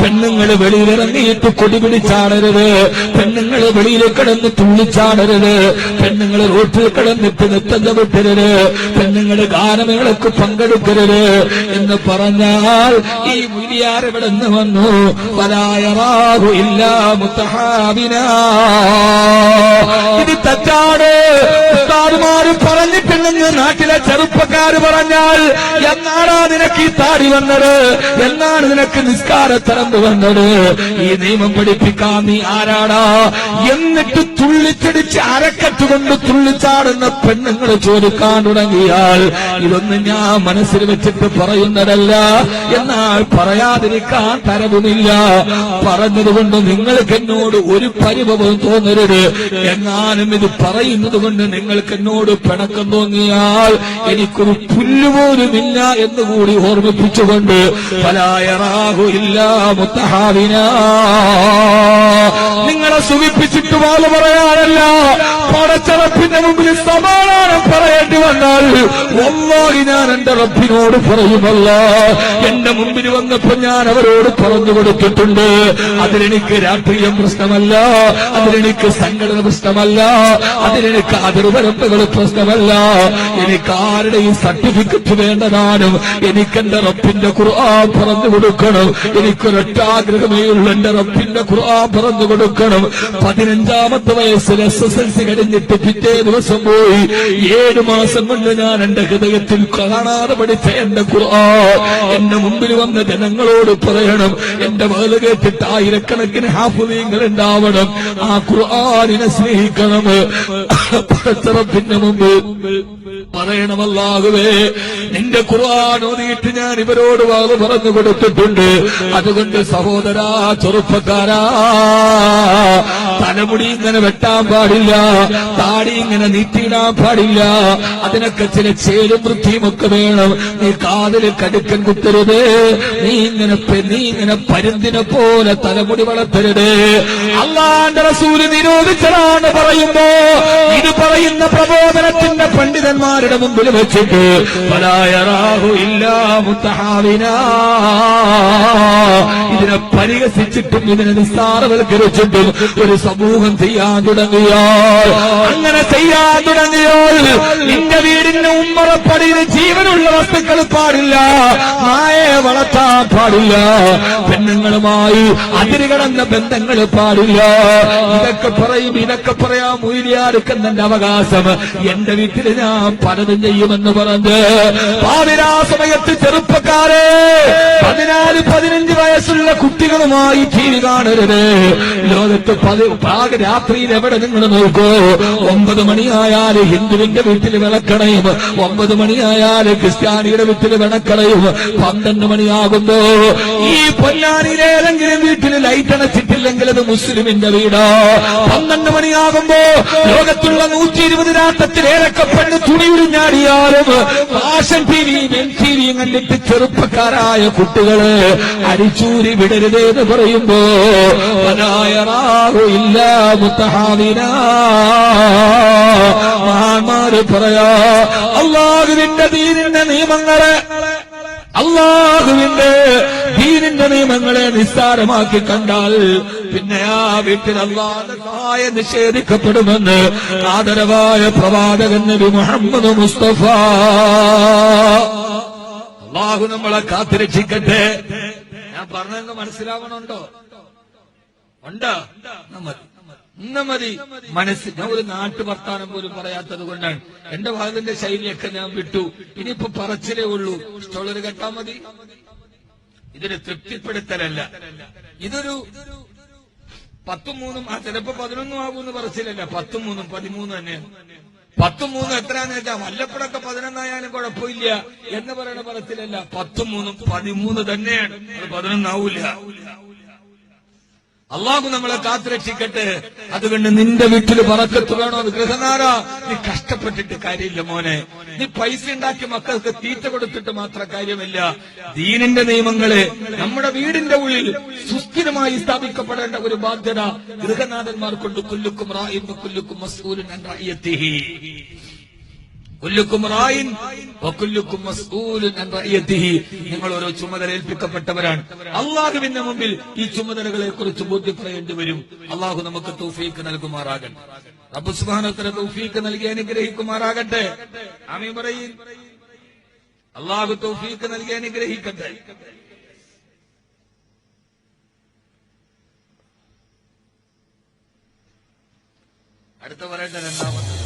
പെണ്ണുങ്ങൾ വെളിയിലിറങ്ങിയിട്ട് കൊടി പിടിച്ചാടരുത്, പെണ്ണുങ്ങൾ വെളിയിൽ കിടന്ന് തുള്ളിച്ചാടരുത്, പെണ്ണുങ്ങൾ റോട്ടിൽ കിടന്നിട്ട് നൃത്തം ചവിട്ടരുത്, പെണ്ണുങ്ങൾ ഗാനമേളക്ക് പങ്കെടുക്കരുത് എന്ന് പറഞ്ഞാൽ ഈ മുരിയാർ ഇവിടെ നിന്ന് വന്നു. വലായറാഹു ഇല്ലാ മുത്തഹാബിനാ. ഇത് തെറ്റാണ്. ഉസ്താദുമാര് പറഞ്ഞിട്ടുണ്ടെന്ന് നാട്ടിലെ ചെറുപ്പക്കാര് പറഞ്ഞാൽ എന്നാടാ നിനക്ക് ഈ താടി വന്നത്, എന്നാണ് നിനക്ക് നിസ്കാരത്തറമ്പ് വന്നത്, ഈ നിയമം പഠിപ്പിക്കാൻ നീ ആരാടാ? എന്നിട്ട് തുള്ളിച്ചടിച്ച് അരക്കറ്റുകൊണ്ട് തുള്ളിച്ചാടുന്ന പെണ്ണുങ്ങൾ ചോദിക്കാൻ തുടങ്ങിയാൽ ഇതൊന്നും ഞാൻ മനസ്സിൽ വെച്ചിട്ട് പറയുന്നതല്ല, എന്നാൽ പറയാതിരിക്കാൻ തരവുമില്ല. പറഞ്ഞതുകൊണ്ട് നിങ്ങൾക്ക് എന്നോട് ഒരു പരിഭവം തോന്നരുത്. എങ്ങാനും ഇത് പറയുന്നത് കൊണ്ട് നിങ്ങൾക്ക് എന്നോട് പിണക്കം തോന്നിയാൽ എനിക്കൊരു പുല്ലുപോലുമില്ല എന്നുകൂടി ഓർമ്മിപ്പിച്ചുകൊണ്ട് നിങ്ങളെ സുഖിപ്പിച്ചിട്ട് വാല് പറയാനല്ല, പടച്ചറപ്പിന്റെ മുമ്പിൽ സമാധാനം പറയേണ്ടി വന്നാൽ വല്ലാഹി ഞാൻ എന്റെ റബ്ബിനോട് പറയുമല്ല. എന്റെ മുമ്പിൽ വന്നപ്പോ ഞാൻ അവരോട് പറഞ്ഞു കൊടുത്തിട്ടുണ്ട്. അതിലെനിക്ക് രാഷ്ട്രീയം പ്രശ്നമല്ല, അതിലെനിക്ക് സംഘടന പ്രശ്നമല്ല, അതിലെനിക്ക് അതിർവരമ്പുകൾ പ്രശ്നമല്ല. എനിക്ക് ആരുടെയും സർട്ടിഫിക്കറ്റ് വേണ്ടതാനും എനിക്കെന്റെ റബ്ബിന്റെ ഖുർആൻ പറഞ്ഞു കൊടുക്കണം. എനിക്കൊരൊറ്റാഗ്രഹമേ ഉള്ളൂ, എന്റെ റബ്ബിന്റെ ഖുർആൻ പറഞ്ഞു കൊടുക്കണം. 15ാമത്തെ വയസ്സിൽ SSLC കഴിഞ്ഞിട്ട് പിറ്റേ ദിവസം പോയി 7 മാസം കൊണ്ട് ഞാൻ എന്റെ ഹൃദയത്തിൽ കാണാതെ പഠിച്ച എന്റെ ഖുർആൻ എന്റെ മുമ്പിൽ വന്ന ജനങ്ങളോട് പറയണം. എന്റെ വേല കേട്ടിട്ട് ആയിരക്കണക്കിന് ഹാഫിളീങ്ങൾ ഉണ്ടാവണം. ആ ഖുർആനിനെ സ്നേഹിക്കണം. റബ്ബിന്റെ മുമ്പിൽ പറയണം, അല്ലാഹുവേ നിന്റെ ഖുർആൻ ഓതിയിട്ട് ഞാൻ ഇവരോട് വാത് പറഞ്ഞു കൊടുത്തിട്ടുണ്ട്. അതുകൊണ്ട് സഹോദരാ, ചെറുപ്പക്കാരാ, തലമുടി ഇങ്ങനെ വെട്ടാൻ പാടില്ല, താടി ഇങ്ങനെ നീട്ടിയിടാൻ പാടില്ല. അതിനൊക്കെ ചില ചേരും വൃത്തിയുമൊക്കെ വേണം. നീ കാതില് കടുക്കൻ കുത്തരുത്, നീ ഇങ്ങനെ പരുന്തിനെ പോലെ തലമുടി വളർത്തരുത്. അല്ലാഹുവിന്റെ റസൂല് നിരോധിച്ചതാണ് പറയുമ്പോ ഇത് പറയുന്ന പ്രബോധനത്തിന്റെ പണ്ഡിതന്മാരുടെ മുമ്പിൽ വെച്ചിട്ട് വലായറാഹു ഇല്ലാ മുത്തഹാവിനാ, ഇതിനെ പരിഹസിച്ചിട്ടും ഇതിനെ നിസ്സാരവൽക്കരിച്ചിട്ടും ഒരു സമൂഹം ചെയ്യാൻ തുടങ്ങിയാൽ, അങ്ങനെ ചെയ്യാൻ തുടങ്ങിയാൽ നിന്റെ വീടിന്റെ ഉമ്മറപ്പടിയിൽ ജീവനുള്ള വസ്തുക്കൾ പാടില്ല, നായയെ വളർത്താൻ പാടില്ല, പെണ്ണുങ്ങളുമായി അതിരുകടന്ന ബന്ധങ്ങൾ പാടില്ല. ഇതൊക്കെ പറയാം മൂല്യാർക്കെന്നെ അവകാശം. എന്റെ വീട്ടിൽ ഞാൻ പലതും ചെയ്യുമെന്ന് പറഞ്ഞ് പാതിരാ സമയത്ത് ചെറുപ്പക്കാരെ 14-15 വയസ്സുള്ള കുട്ടികളുമായി TV കാണരുത്. ലോകത്ത് രാത്രിയിൽ എവിടെ നിങ്ങൾ നോക്കൂ, 9 മണിയായാൽ ഹിന്ദുവിന്റെ വീട്ടിൽ വിളക്കണയും, 9 മണിയായാൽ ക്രിസ്ത്യാനിയുടെ വീട്ടിൽ വിളക്കണയും, 12 മണിയാകുമ്പോ ഈ പൊന്നാനിയിലെ ഏതെങ്കിലും വീട്ടിൽ ലൈറ്റ് അണച്ചിട്ടില്ലെങ്കിൽ അത് മുസ്ലിമിന്റെ വീടാ. 12 മണിയാകുമ്പോ ലോകത്തുള്ള 120 രാഷ്ട്രത്തിൽ ഏതൊക്കെ പെണ്ണ് തുണി ഉരിഞ്ഞാടിയാലും ഫാഷൻ ടിവിയും MTVയും കണ്ടിട്ട് ചെറുപ്പക്കാരായ കുട്ടികള് അരിച്ചൂരി വിടരുതേന്ന് പറയുമ്പോ ഇല്ല മുത്തഹാവിനാ, മഹാന്മാര് പറയാ അല്ലാഹുവിന്റെ ദീനിന്റെ നിയമങ്ങളെ, അല്ലാഹുവിന്റെ ദീനിന്റെ നിയമങ്ങളെ നിസ്സാരമാക്കി കണ്ടാൽ പിന്നെ ആ വീട്ടിൽ അല്ലാഹുവിന്റെ സഹായം നിഷേധിക്കപ്പെടുമെന്ന് ആദരവായ പ്രവാചകൻ നബി മുഹമ്മദ് മുസ്തഫ. അല്ലാഹു നമ്മളെ കാത്തുരക്ഷിക്കട്ടെ. ഞാൻ പറഞ്ഞെന്ന് മനസ്സിലാവണുണ്ടോ? ഉണ്ടോ? മതി മനസ്സിൽ. ഞാൻ ഒരു നാട്ടുവർത്താനം പോലും പറയാത്തത് കൊണ്ടാണ് എന്റെ ഭാഗത്തിന്റെ ശൈലിയൊക്കെ ഞാൻ വിട്ടു. ഇനിയിപ്പോ പറച്ചിലേ ഉള്ളൂ. ഇഷ്ടമുള്ളൊരു കേട്ടാ മതി. ഇതൊരു തൃപ്തിപ്പെടുത്തലല്ല, ഇതൊരു 10-3 ചിലപ്പോ 11 ആകുമെന്ന് പറച്ചിലല്ല. 10-3 13 തന്നെയാണ്. 10-3 എത്രയാന്ന് വെച്ചാൽ വല്ലപ്പോഴൊക്കെ 11 ആയാലും കുഴപ്പമില്ല എന്ന് പറയുന്ന പറച്ചിലല്ല. 10-3 13 തന്നെയാണ്. അത് 11 ആവൂല. അള്ളാഹു നമ്മളെ കാത്തുരക്ഷിക്കട്ടെ. അതുകൊണ്ട് നിന്റെ വീട്ടിൽ ബറക്കത്ത് വേണോ? ഗൃഹനാരാ, നീ കഷ്ടപ്പെട്ടിട്ട് കാര്യമില്ല മോനെ. നീ പൈസ ഉണ്ടാക്കി മക്കൾക്ക് തീറ്റ കൊടുത്തിട്ട് മാത്രം കാര്യമില്ല. ദീനിന്റെ നിയമങ്ങള് നമ്മുടെ വീടിന്റെ ഉള്ളിൽ സുസ്ഥിരമായി സ്ഥാപിക്കപ്പെടേണ്ട ഒരു ബാധ്യത ഗൃഹനാഥന്മാർക്കുണ്ട്. കുല്ലുക്കും റാഇൻ വകുല്ലുക്കും മസ്ഊലുൻ അൻ റഇയതിഹി. കുല്ലുക്കും റായിൻ വകുല്ലുക്കും മസ്ഊലുൻ അൻ റഅയതിഹി. നിങ്ങൾ ഓരോ ചുമതല ഏൽപ്പിക്കപ്പെട്ടവരാണ്. അല്ലാഹുവിന്റെ മുമ്പിൽ ഈ ചുമതലകളെ കുറിച്ച് ബോധ്യപ്പെടേണ്ടി വരും. അല്ലാഹു നമുക്ക് തൗഫീഖ് നൽകുമാറാകട്ടെ. റബ്ബ് സുബ്ഹാനഹു വ തആല തൗഫീഖ് നൽകി അനുഗ്രഹിക്കുമാറാകട്ടെ. ആമീൻ പറയീൻ. അല്ലാഹു തൗഫീഖ് നൽകി അനുഗ്രഹിക്കട്ടെ. അടുത്ത പറയട്ടെ രണ്ടാമത്